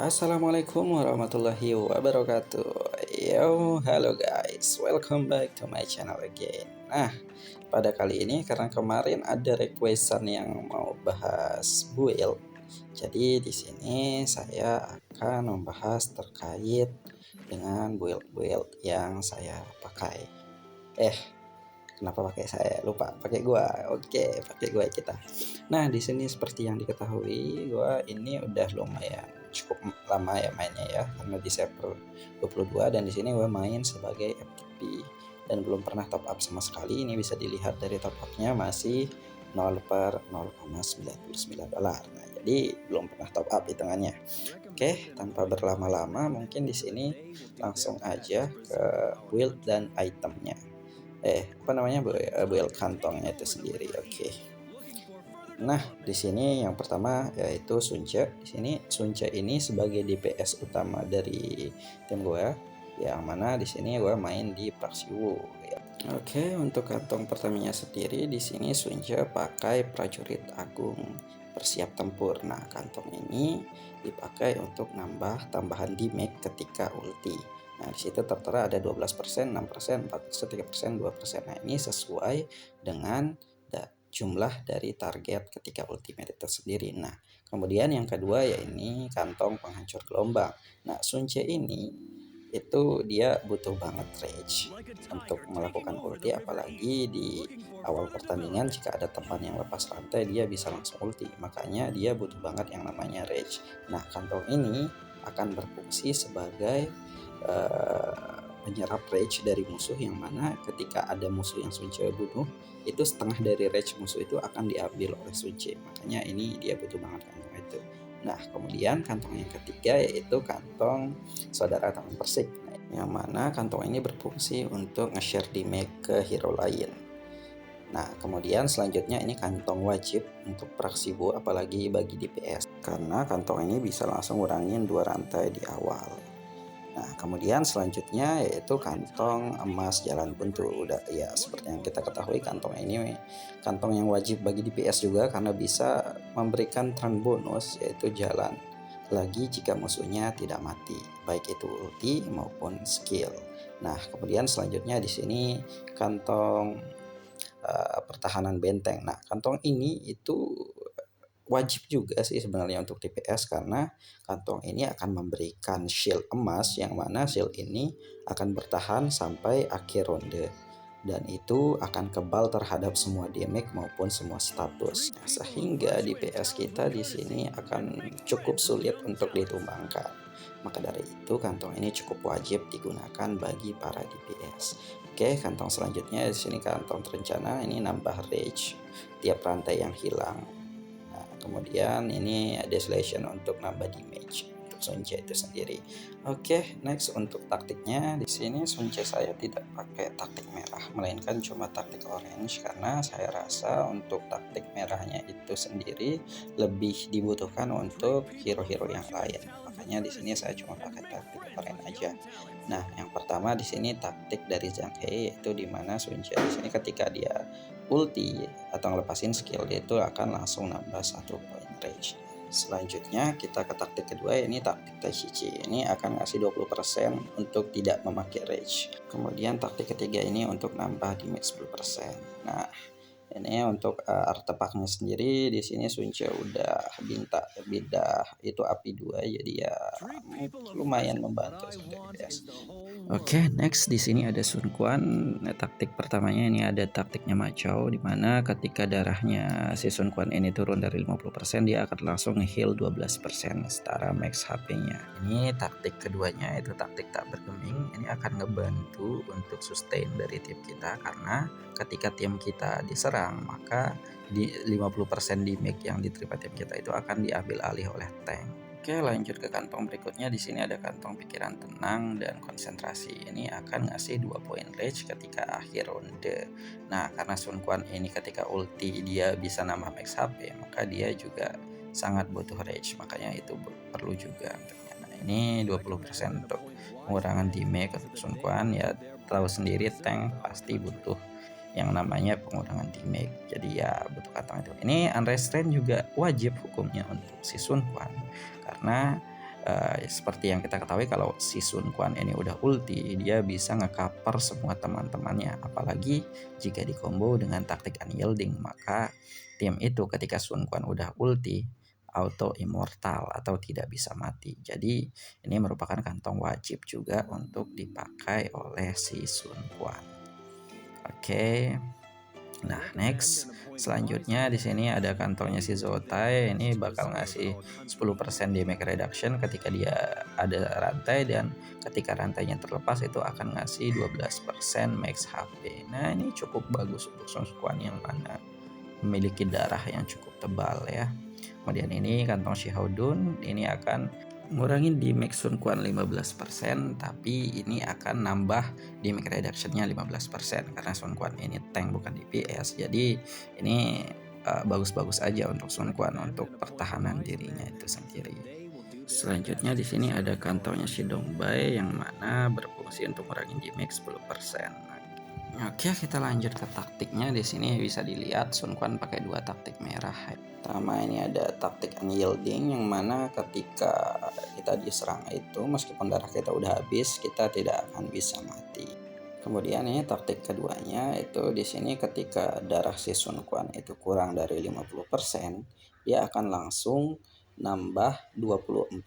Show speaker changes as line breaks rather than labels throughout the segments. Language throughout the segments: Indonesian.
Assalamualaikum warahmatullahi wabarakatuh. Yo, halo guys, welcome back to my channel again. Nah, pada kali ini karena kemarin ada requestan yang mau bahas build, jadi di sini saya akan membahas terkait dengan build-build yang saya pakai. Kenapa pakai saya? Lupa pakai gua. Oke, pakai gua kita. Nah, di sini seperti yang diketahui, gua ini udah lumayan cukup lama ya mainnya ya, karena di server 22 dan di sini gua main sebagai FTP dan belum pernah top up sama sekali. Ini bisa dilihat dari top upnya masih 0 per 0,99 dolar. Nah, jadi belum pernah top up hitungannya. Oke, tanpa berlama-lama mungkin di sini langsung aja ke build dan itemnya. Build kantongnya itu sendiri. Oke. Nah, di sini yang pertama yaitu Sunce. Di sini Sunce ini sebagai DPS utama dari tim gue, yang mana di sini gue main di Praksiwo ya. Oke, untuk kantong pertamanya sendiri di sini Sunce pakai prajurit agung bersiap tempur. Nah, kantong ini dipakai untuk nambah tambahan damage ketika ulti. Nah, di situ tertera ada 12%, 6%, 4%, 3%, 2%. Nah, ini sesuai dengan jumlah dari target ketika ultimate itu sendiri. Nah, kemudian yang kedua ya ini kantong penghancur gelombang. Nah, Sunce ini itu dia butuh banget rage untuk melakukan ulti, apalagi di awal pertandingan jika ada teman yang lepas rantai dia bisa langsung ulti, makanya dia butuh banget yang namanya rage. Nah, kantong ini akan berfungsi sebagai menyerap rage dari musuh, yang mana ketika ada musuh yang Sunce bunuh, itu setengah dari rage musuh itu akan diambil oleh Sunce, makanya ini dia butuh banget kantong itu. Nah, kemudian kantong yang ketiga yaitu kantong saudara teman persik, yang mana kantong ini berfungsi untuk nge-share damage ke hero lain. Nah, kemudian selanjutnya ini kantong wajib untuk Praksibo, apalagi bagi DPS, karena kantong ini bisa langsung ngurangin 2 rantai di awal. Nah, kemudian selanjutnya yaitu kantong emas jalan buntu. Udah ya, seperti yang kita ketahui kantong ini kantong yang wajib bagi DPS juga, karena bisa memberikan turn bonus yaitu jalan lagi jika musuhnya tidak mati, baik itu ulti maupun skill. Nah, kemudian selanjutnya di sini kantong pertahanan benteng. Nah, kantong ini itu wajib juga sih sebenarnya untuk TPS, karena kantong ini akan memberikan shield emas, yang mana shield ini akan bertahan sampai akhir ronde dan itu akan kebal terhadap semua damage maupun semua status. Nah, sehingga DPS kita di sini akan cukup sulit untuk ditumbangkan. Maka dari itu kantong ini cukup wajib digunakan bagi para DPS. Oke, kantong selanjutnya di sini kantong terencana, ini nambah rage tiap rantai yang hilang. Kemudian ini desolation untuk nambah damage untuk Sunce itu sendiri. Oke, next untuk taktiknya di sini Sunce saya tidak pakai taktik merah, melainkan cuma taktik orange, karena saya rasa untuk taktik merahnya itu sendiri lebih dibutuhkan untuk hero-hero yang lain. Makanya di sini saya cuma pakai taktik orange aja. Nah, yang pertama di sini taktik dari Zhang He, yaitu dimana Sunce di sini ketika dia ulti atau ngelepasin skill, dia itu akan langsung nambah 1 poin rage. Selanjutnya kita ke taktik kedua, ini taktik Tai Chi. Ini akan ngasih 20% untuk tidak memakai rage. Kemudian taktik ketiga ini untuk nambah damage 10%. Nah, ini untuk artefaknya sendiri di sini Sunce udah beda itu api 2, jadi ya lumayan membantu sebenarnya guys. Oke, next di sini ada Sun Quan. Taktik pertamanya ini ada taktiknya Macau, dimana ketika darahnya si Sun Quan ini turun dari 50%, dia akan langsung heal 12% setara max HP-nya. Ini taktik keduanya itu taktik tak bergeming. Ini akan ngebantu untuk sustain dari tim kita, karena ketika tim kita diserang, maka di 50% damage yang diterima tim kita itu akan diambil alih oleh tank. Oke, lanjut ke kantong berikutnya. Di sini ada kantong pikiran tenang dan konsentrasi. Ini akan ngasih 2 poin rage ketika akhir ronde. Nah, karena Sun Quan ini ketika ulti dia bisa nambah max HP, maka dia juga sangat butuh rage, makanya itu perlu juga untuknya. Nah, ini 20% untuk pengurangan damage untuk Sun Quan. Ya, tahu sendiri tank pasti butuh yang namanya pengurangan damage, jadi ya butuh kantong itu. Ini unrestrained juga wajib hukumnya untuk si Sun Quan, karena Seperti yang kita ketahui kalau si Sun Quan ini udah ulti, dia bisa nge-cover semua teman-temannya. Apalagi jika dikombo dengan taktik unyielding, maka tim itu ketika Sun Quan udah ulti auto immortal atau tidak bisa mati. Jadi ini merupakan kantong wajib juga untuk dipakai oleh si Sun Quan. Oke. Nah, next selanjutnya di sini ada kantongnya si Zoutai. Ini bakal ngasih 10% damage reduction ketika dia ada rantai, dan ketika rantainya terlepas itu akan ngasih 12% max HP. Nah, ini cukup bagus untuk Sun Quan yang mana memiliki darah yang cukup tebal ya. Kemudian ini kantong Shihaodun, ini akan ngurangin damage Sun Quan 15%, tapi ini akan nambah damage reduction-nya 15% karena Sun Quan ini tank bukan DPS. Jadi ini bagus-bagus aja untuk Sun Quan untuk pertahanan dirinya itu sendiri. Selanjutnya di sini ada kantongnya si Dongbai yang mana berfungsi untuk ngurangin damage 10%. Oke, kita lanjut ke taktiknya. Di sini bisa dilihat Sun Quan pakai dua taktik merah. Pertama ini ada taktik unyielding, yang mana ketika kita diserang itu meskipun darah kita udah habis, kita tidak akan bisa mati. Kemudian ini taktik keduanya itu di sini ketika darah si Sun Quan itu kurang dari 50%, dia akan langsung nambah 24%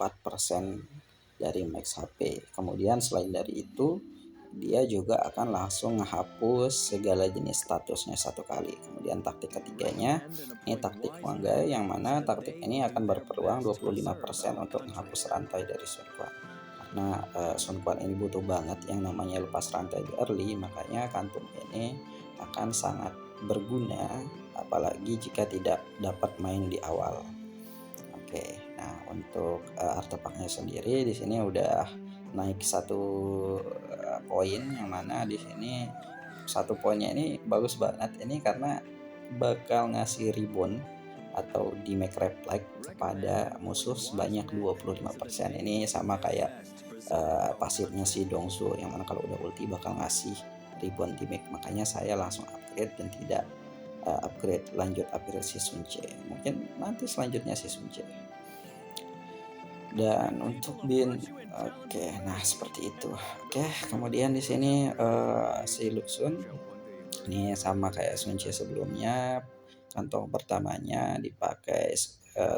dari max HP. Kemudian selain dari itu, dia juga akan langsung menghapus segala jenis statusnya satu kali. Kemudian taktik ketiganya ini taktik Wangai, yang mana taktik ini akan berpeluang 25% untuk menghapus rantai dari Sun Quan. Karena Sun Quan ini butuh banget yang namanya lepas rantai di early, makanya kantung ini akan sangat berguna apalagi jika tidak dapat main di awal. Oke, nah untuk artefaknya sendiri di sini udah naik satu poin, yang mana di sini satu poinnya ini bagus banget ini karena bakal ngasih ribbon atau damage reflect kepada musuh sebanyak 25%. Ini sama kayak pasifnya si Dongsu, yang mana kalau udah ulti bakal ngasih ribbon damage. Makanya saya langsung upgrade dan tidak upgrade si Sun Ce. Mungkin nanti selanjutnya si Sun Ce. Dan untuk bin, oke, nah seperti itu. Oke, kemudian di sini si Luxun ini sama kayak Sun Ce sebelumnya. Kantong pertamanya dipakai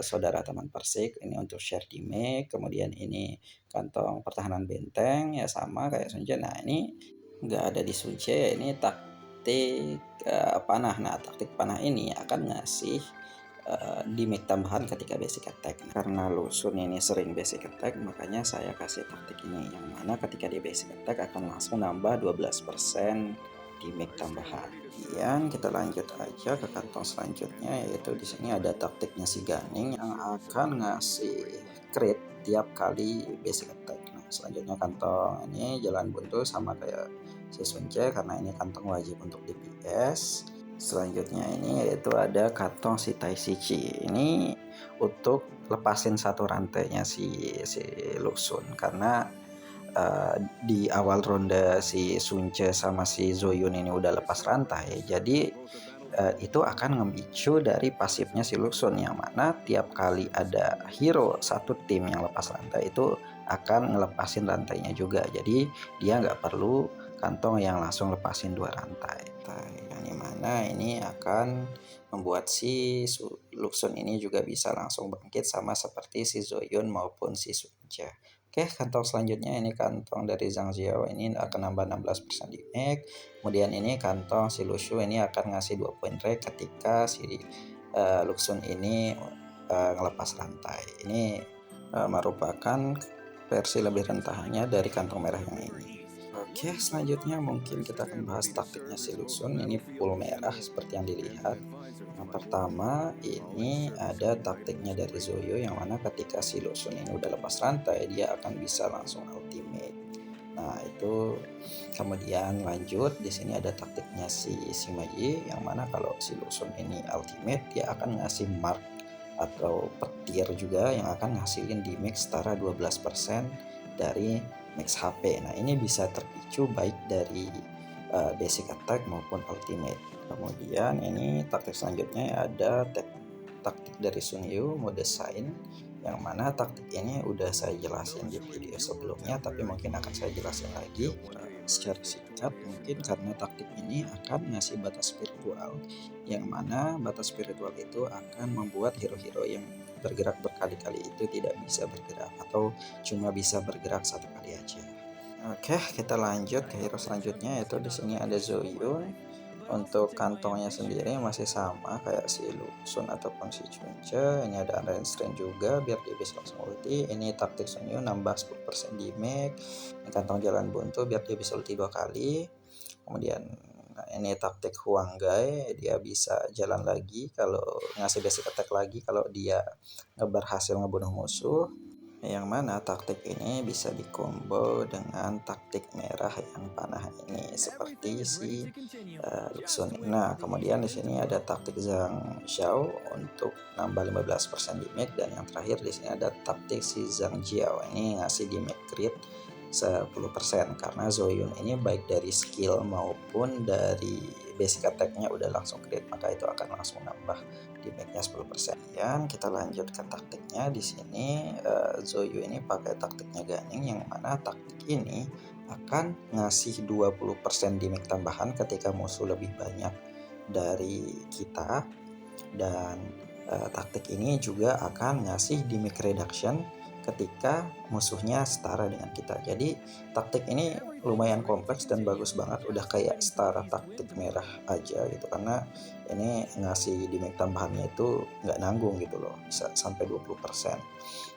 saudara teman persik ini untuk share damage. Kemudian ini kantong pertahanan benteng ya sama kayak Sun Ce. Nah ini nggak ada di Sun Ce, ini taktik panah. Nah taktik panah ini akan ngasih damage tambahan ketika basic attack. Karena Luxun ini sering basic attack, makanya saya kasih taktik ini, yang mana ketika dia basic attack akan langsung nambah 12% damage tambahan. Kemudian kita lanjut aja ke kantong selanjutnya, yaitu di sini ada taktiknya si Ganing yang akan ngasih crit tiap kali basic attack. Nah, selanjutnya kantong ini jalan buntu sama kayak si Sun Ce karena ini kantong wajib untuk DPS. Selanjutnya ini yaitu ada kantong si Tai Shichi. Ini untuk lepasin satu rantainya si Luxun, karena di awal ronde si Sun Ce sama si Zoyun ini udah lepas rantai, jadi itu akan memicu dari pasifnya si Luxun, yang mana tiap kali ada hero satu tim yang lepas rantai itu akan ngelepasin rantainya juga. Jadi dia nggak perlu kantong yang langsung lepasin dua rantai. Yang dimana ini akan membuat si Luxun ini juga bisa langsung bangkit sama seperti si Zoyun maupun si Sun Ce. Oke, kantong selanjutnya ini kantong dari Zhang Ziao, ini akan nambah 16% damage. Kemudian ini kantong si Lushu ini akan ngasih 2 poin rek ketika si Luxun ini ngelepas rantai. Ini merupakan versi lebih rentahnya dari kantong merah yang ini. Oke, selanjutnya mungkin kita akan bahas taktiknya si Luxun. Ini full merah seperti yang dilihat. Yang pertama ini ada taktiknya dari Zoyo, yang mana ketika si Luxun ini udah lepas rantai dia akan bisa langsung ultimate. Nah itu, kemudian lanjut di sini ada taktiknya si Sima Yi, yang mana kalau si Luxun ini ultimate dia akan ngasih mark atau petir juga yang akan ngasilin damage setara 12% dari max HP. Nah ini bisa terpicu baik dari basic attack maupun ultimate. Kemudian ini taktik selanjutnya ada taktik dari Sun Yu mode sign, Yang mana taktik ini udah saya jelasin di video sebelumnya, tapi mungkin akan saya jelasin lagi secara singkat. Mungkin karena taktik ini akan ngasih batas spiritual, yang mana batas spiritual itu akan membuat hero-hero yang bergerak berkali-kali itu tidak bisa bergerak atau cuma bisa bergerak satu kali aja. Oke, kita lanjut ke hero selanjutnya, yaitu di sini ada Zoyun. Untuk kantongnya sendiri masih sama kayak si Luxun ataupun si Chunche. Ini ada Undying Strength juga biar dia bisa langsung ulti. Ini taktik Sunyu nambah 10% damage. Ini kantong jalan buntu biar dia bisa ulti 2 kali. Kemudian ini taktik Huanggai, dia bisa jalan lagi kalau ngasih basic attack lagi kalau dia berhasil ngebunuh musuh. Yang mana taktik ini bisa dikombo dengan taktik merah yang panah ini seperti si Luxun. Nah, kemudian di sini ada taktik Zhang Xiao untuk nambah 15% damage, dan yang terakhir di sini ada taktik si Zhang Jiao, ini ngasih damage crit 10% karena Zoyun ini baik dari skill maupun dari basic attack-nya udah langsung crit, maka itu akan langsung nambah damage-nya 10%. Dan kita lanjut ke taktiknya. Di sini Zoyu ini pakai taktiknya Ganing, yang mana taktik ini akan ngasih 20% damage tambahan ketika musuh lebih banyak dari kita, dan taktik ini juga akan ngasih damage reduction ketika musuhnya setara dengan kita. Jadi taktik ini lumayan kompleks dan bagus banget, udah kayak setara taktik merah aja gitu, karena ini ngasih damage tambahannya itu nggak nanggung gitu loh, bisa sampai 20%.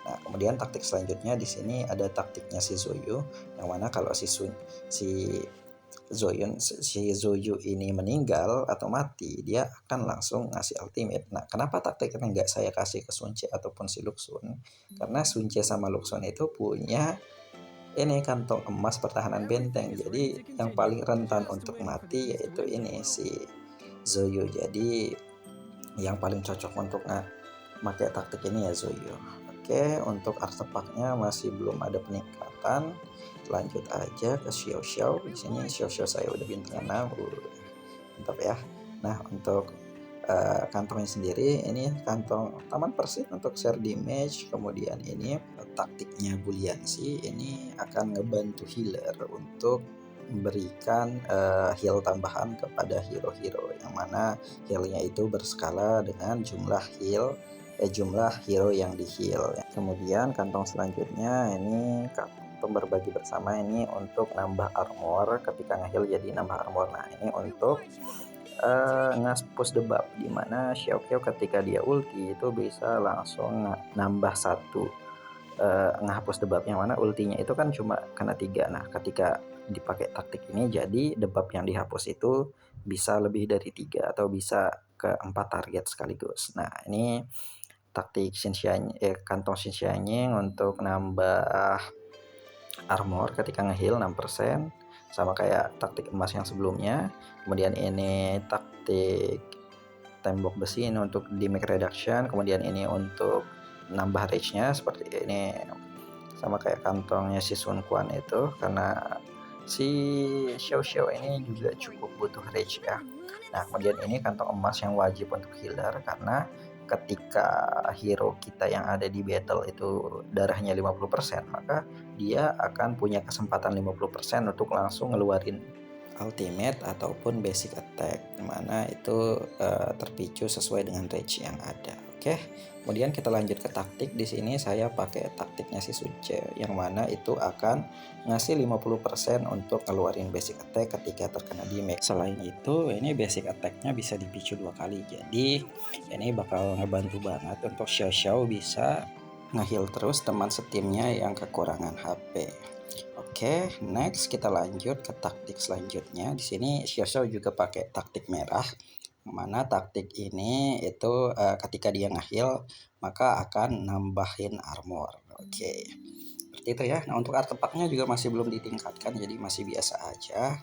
Nah, kemudian taktik selanjutnya di sini ada taktiknya si Zoyu, yang mana kalau si Zoyu ini meninggal atau mati, dia akan langsung ngasih ultimate. Nah, kenapa taktik ini nggak saya kasih ke Sunce ataupun si Luxun? Karena Sunce sama Luxun itu punya ini kantong emas pertahanan benteng. Jadi yang paling rentan untuk mati yaitu ini si Zoyu. Jadi yang paling cocok untuk pakai taktik ini ya Zoyu. Oke, untuk artefaknya masih belum ada peningkatan. Lanjut aja ke Xiao Xiao. Di sini Xiao Xiao saya udah bintang 6. Mantap ya. Nah, untuk kantongnya sendiri ini kantong Taman Persik untuk share damage. Kemudian ini taktiknya Buliansi, ini akan ngebantu healer untuk memberikan heal tambahan kepada hero-hero, yang mana healnya itu berskala dengan jumlah hero yang di heal. Kemudian kantong selanjutnya ini berbagi bersama, ini untuk nambah armor ketika nge-heal, jadi nambah armor. Nah, ini untuk nge-push debug, dimana Xiaoqiao ketika dia ulti itu bisa langsung nambah satu ngehapus debuff, yang mana ultinya itu kan cuma kena 3. Nah, ketika dipakai taktik ini jadi debuff yang dihapus itu bisa lebih dari 3 atau bisa ke 4 target sekaligus. Nah, ini taktik kantong Xinxianying untuk nambah armor ketika nge-heal 6%, sama kayak taktik emas yang sebelumnya. Kemudian ini taktik tembok besi ini untuk damage reduction. Kemudian ini untuk nambah rage-nya seperti ini, sama kayak kantongnya si Sun Quan itu, karena si Xiao Xiao ini juga cukup butuh rage ya. Nah, kemudian ini kantong emas yang wajib untuk healer, karena ketika hero kita yang ada di battle itu darahnya 50%, maka dia akan punya kesempatan 50% untuk langsung ngeluarin ultimate ataupun basic attack, dimana itu terpicu sesuai dengan rage yang ada. Oke, kemudian kita lanjut ke taktik. Di sini saya pakai taktiknya si Sunce, yang mana itu akan ngasih 50% untuk ngeluarin basic attack ketika terkena damage. Selain itu, ini basic attacknya bisa dipicu 2 kali, jadi ini bakal ngebantu banget untuk Xiao Xiao bisa nge-heal terus teman setimnya yang kekurangan HP. Oke, next kita lanjut ke taktik selanjutnya. Di sini Xiao Xiao juga pakai taktik merah, mana taktik ini itu ketika dia nge-heal maka akan nambahin armor. Oke, seperti itu ya. Nah, untuk artefaknya juga masih belum ditingkatkan, jadi masih biasa aja.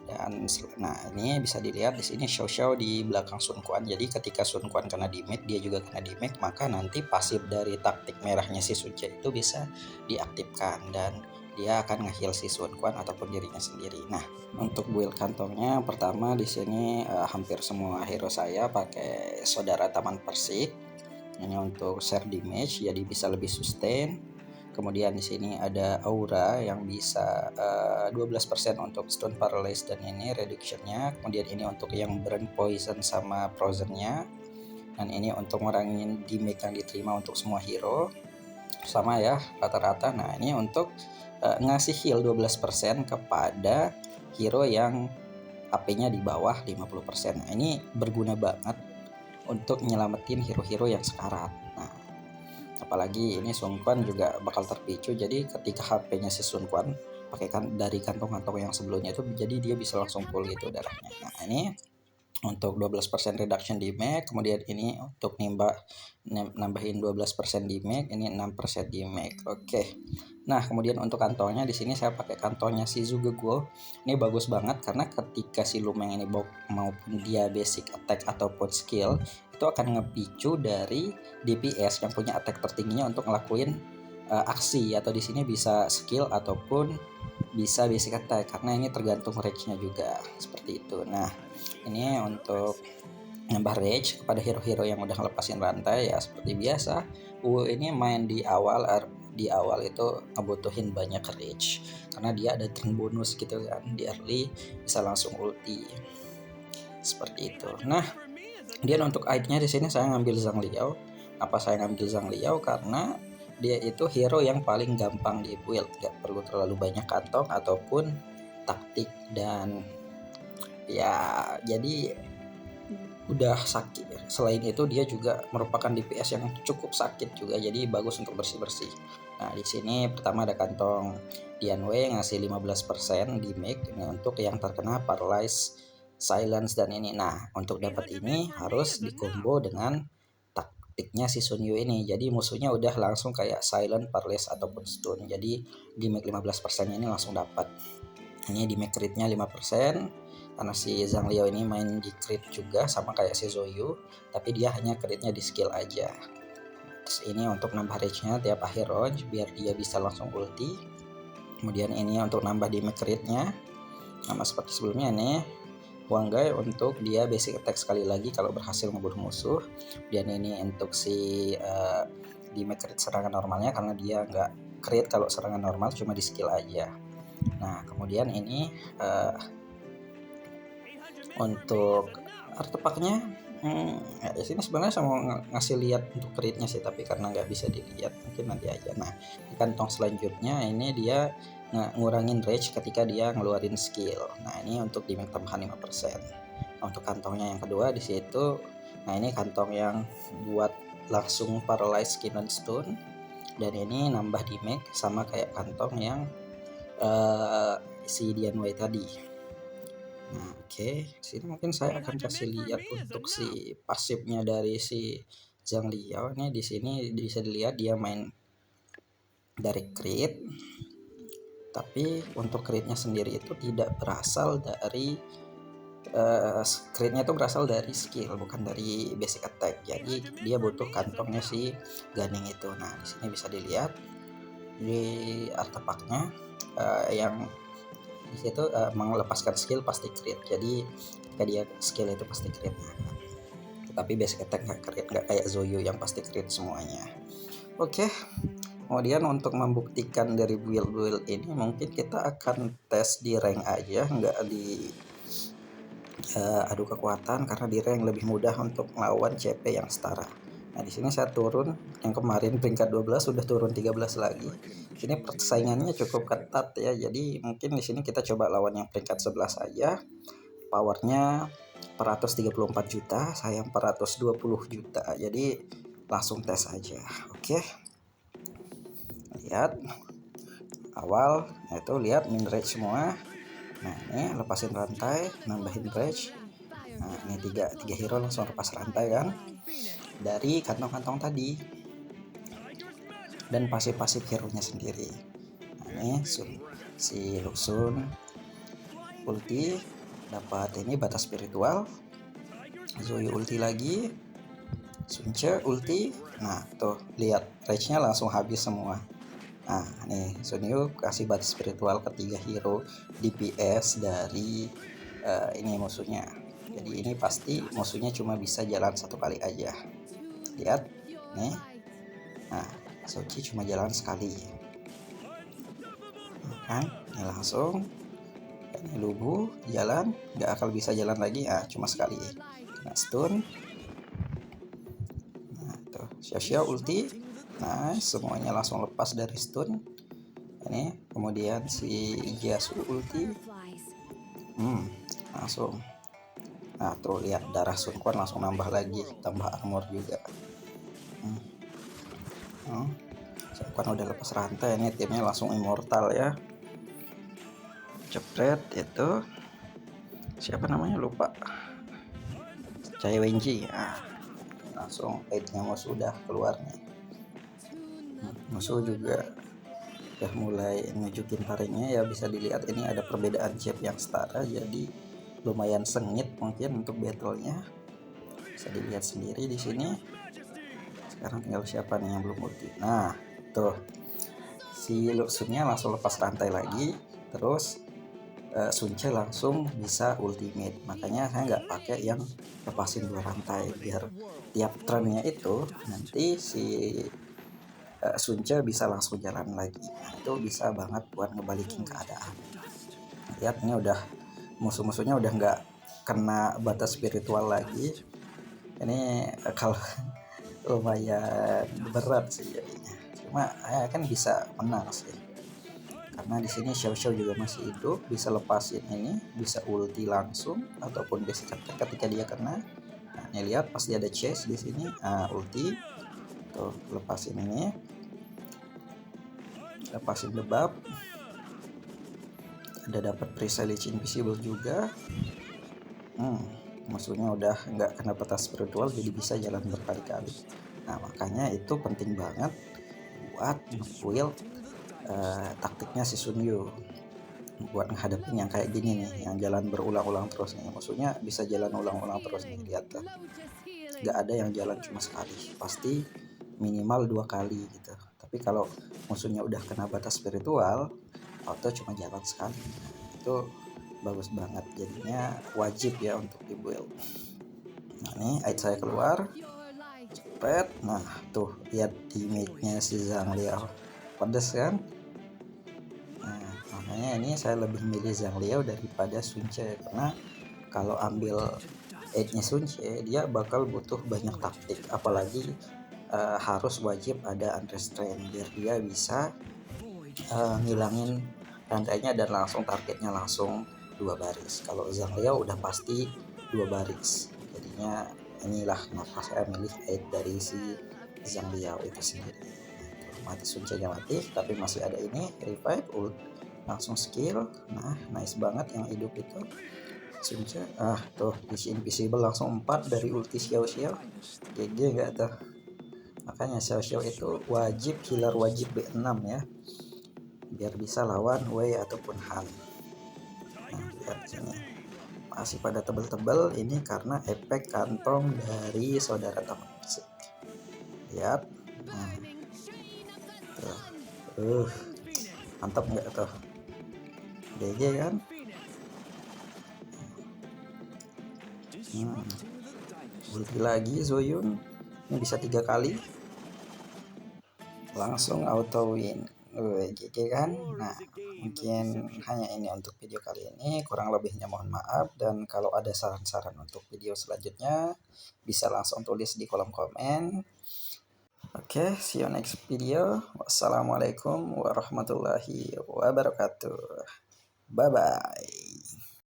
Dan nah, ini bisa dilihat di sini Xiao Xiao di belakang Sun Quan. Jadi ketika Sun Quan kena damage, dia juga kena damage, maka nanti pasif dari taktik merahnya si Sun Quan itu bisa diaktifkan dan dia akan nge-heal si Sun Quan ataupun dirinya sendiri. Nah, untuk build kantongnya pertama di sini hampir semua hero saya pakai saudara Taman Persik. Ini untuk share damage, jadi bisa lebih sustain. Kemudian di sini ada aura yang bisa 12% untuk stun paralyze dan ini reductionnya. Kemudian ini untuk yang burn poison sama frozennya. Dan ini untuk ngurangin damage yang diterima untuk semua hero. Sama ya rata-rata. Nah ini untuk ngasih heal 12% kepada hero yang HP-nya di bawah 50%. Nah ini berguna banget untuk nyelamatin hero-hero yang sekarat. Nah apalagi ini Sun Quan juga bakal terpicu, jadi ketika HP-nya si Sun Quan pakai dari kantong-kantong yang sebelumnya itu, jadi dia bisa langsung full gitu darahnya. Nah ini untuk 12% reduction damage, kemudian ini untuk nambahin 12% damage, ini 6% damage. Oke. Nah, kemudian untuk kantongnya di sini saya pakai kantongnya si Zugego. Ini bagus banget karena ketika si Lumeng ini maupun dia basic attack ataupun skill itu akan ngepicu dari DPS yang punya attack tertingginya untuk ngelakuin aksi, atau di sini bisa skill ataupun bisa basic attack karena ini tergantung rage-nya juga seperti itu. Nah, ini untuk nambah rage kepada hero-hero yang udah ngelepasin rantai ya seperti biasa. Ini main di awal itu ngebutuhin banyak rage karena dia ada turn bonus gitu kan, di early bisa langsung ulti seperti itu. Nah, kemudian untuk itemnya di sini saya ngambil Zhang Liao. Apa saya ngambil Zhang Liao? Karena dia itu hero yang paling gampang di build, gak perlu terlalu banyak kantong ataupun taktik, dan ya jadi udah sakit. Selain itu dia juga merupakan DPS yang cukup sakit juga, jadi bagus untuk bersih-bersih. Nah, di sini pertama ada kantong Dianwei ngasih 15% damage ini untuk yang terkena paralyze, silence dan ini. Nah, untuk dapat ini harus dikombo dengan taktiknya si Sun Yu ini. Jadi musuhnya udah langsung kayak silent, paralyze ataupun stun. Jadi damage 15% ini langsung dapat. Ini damage crit-nya 5%. Karena si Zhang Liao ini main di crit juga sama kayak si Zoyu, tapi dia hanya critnya di skill aja. Terus ini untuk nambah rage-nya tiap akhir round biar dia bisa langsung ulti. Kemudian ini untuk nambah damage crit-nya sama seperti sebelumnya nih. Huang Gai untuk dia basic attack sekali lagi kalau berhasil membunuh musuh. Dan ini untuk si damage crit serangan normalnya karena dia nggak crit kalau serangan normal, cuma di skill aja. Nah, kemudian ini untuk artefaknya ya di sini sebenarnya saya mau ngasih lihat untuk critnya sih, tapi karena nggak bisa dilihat mungkin nanti aja. Nah, di kantong selanjutnya ini dia ngurangin rage ketika dia ngeluarin skill. Nah, ini untuk damage tambahan 5%. Nah, untuk kantongnya yang kedua di situ, nah ini kantong yang buat langsung paralyze, skin dan stun, dan ini nambah damage sama kayak kantong yang si Dianwei tadi. Nah, oke. Sini mungkin saya akan kasih lihat untuk si pasifnya dari si Zhang Liao. Ini di sini bisa dilihat dia main dari crit, tapi untuk critnya sendiri itu tidak berasal dari critnya itu berasal dari skill, bukan dari basic attack. Jadi dia butuh kantongnya si Ganing itu. Nah, di sini bisa dilihat di artefaknya yang di situ melepaskan skill pasti crit, jadi ketika dia skill itu pasti crit. Tapi basic attack nggak crit, nggak kayak Zoyu yang pasti crit semuanya. Oke. Kemudian untuk membuktikan dari build ini mungkin kita akan tes di rank aja, nggak di adu kekuatan, karena di rank lebih mudah untuk melawan CP yang setara. Nah, di sini saya turun, yang kemarin peringkat 12 sudah turun 13 lagi. Di sini persaingannya cukup ketat ya. Jadi mungkin di sini kita coba lawan yang peringkat 11 saja. Powernya 434 juta, saya 420 juta. Jadi langsung tes aja. Oke. Lihat awal, nah itu lihat min rage semua. Nah, ini lepasin rantai, nambahin rage. Nah, ini tiga hero langsung lepas rantai kan dari kantong-kantong tadi, dan pasif hero nya sendiri. Nah, ini si Luxun ulti dapat ini batas spiritual, Zoe ulti lagi, Sunce ulti. Nah, tuh lihat rage-nya langsung habis semua. Nah, nih Sun Yu kasih batas spiritual ketiga hero DPS dari ini musuhnya. Jadi ini pasti musuhnya cuma bisa jalan satu kali aja. Lihat, nih. Nah, Suci cuma jalan sekali kan, ini langsung ini lubu jalan, nggak akan bisa jalan lagi, cuma sekali kena stun. Nah tuh Xiao ulti, nah semuanya langsung lepas dari stun. Ini kemudian si Yasuo ulti, langsung. Nah tuh lihat darah Sun Quan langsung nambah lagi, tambah armor juga. Sun Quan udah lepas rantai, ini timnya langsung immortal ya. Cepret itu siapa namanya lupa, Cai Wenji. Langsung aidnya musuh udah keluar nih. Musuh juga udah mulai nunjukin taringnya ya, bisa dilihat ini ada perbedaan shape yang setara, jadi lumayan sengit mungkin untuk battlenya, bisa dilihat sendiri di sini. Sekarang tinggal siapa nih yang belum ulti. Nah tuh si Luxunnya langsung lepas rantai lagi, terus Sunce langsung bisa ultimate. Makanya saya nggak pakai yang lepasin 2 rantai, biar tiap trennya itu nanti si Sunce bisa langsung jalan lagi. Nah itu bisa banget buat ngebalikin keadaan. Lihat ini udah musuh-musuhnya udah nggak kena batas spiritual lagi. Ini kalau lumayan berat sih jadinya. Cuma kan bisa menang sih. Karena di sini Xiao Xiao juga masih hidup, bisa lepasin ini, bisa ulti langsung ataupun basic attack ketika dia kena. Nah, ini lihat pasti ada chase di sini, ulti. Tuh, lepasin ini. Lepasin debab. Ada dapat Presage Invisible juga. Musuhnya udah nggak kena batas spiritual, jadi bisa jalan berkali-kali. Nah, makanya itu penting banget buat build taktiknya si Sun Yu buat menghadapin yang kayak gini nih, yang jalan berulang-ulang terus nih. Maksudnya bisa jalan ulang-ulang terus nih, lihat tuh. Nggak ada yang jalan cuma sekali, pasti minimal 2 kali gitu. Tapi kalau musuhnya udah kena batas spiritual, auto cuma jalan sekali. Nah, itu bagus banget, jadinya wajib ya untuk di build. Nah nih aid saya keluar, cepet. Nah tuh lihat teammate-nya si Zhang Liao, pedes kan. Nah makanya ini saya lebih milih Zhang Liao daripada Sun Ce, karena kalau ambil aidnya Sun Ce dia bakal butuh banyak taktik, apalagi harus wajib ada unrestrained biar dia bisa ngilangin rantainya dan langsung targetnya langsung 2 baris. Kalau Zhang Liao udah pasti 2 baris, jadinya inilah kenapa saya milih aid dari si Zhang Liao itu sendiri. Mati Suncanya mati, tapi masih ada ini revive ult, langsung skill. Nah nice banget yang hidup itu Sunca. Tuh isi invisible langsung 4 dari ulti Xiao Xiao, GG nggak tuh. Makanya Xiao Xiao itu wajib healer wajib B6 ya, biar bisa lawan Wei ataupun Han. Nah lihat sini masih pada tebel-tebel, ini karena efek kantong dari saudara teman musik. Lihat, nah tuh, mantap nggak tuh, GG kan. Ulti lagi Zoyun, ini bisa 3 kali langsung auto win. GG kan. Nah mungkin hanya ini untuk video kali ini, kurang lebihnya mohon maaf, dan kalau ada saran-saran untuk video selanjutnya bisa langsung tulis di kolom komen. Oke, see you next video. Wassalamualaikum warahmatullahi wabarakatuh. Bye bye.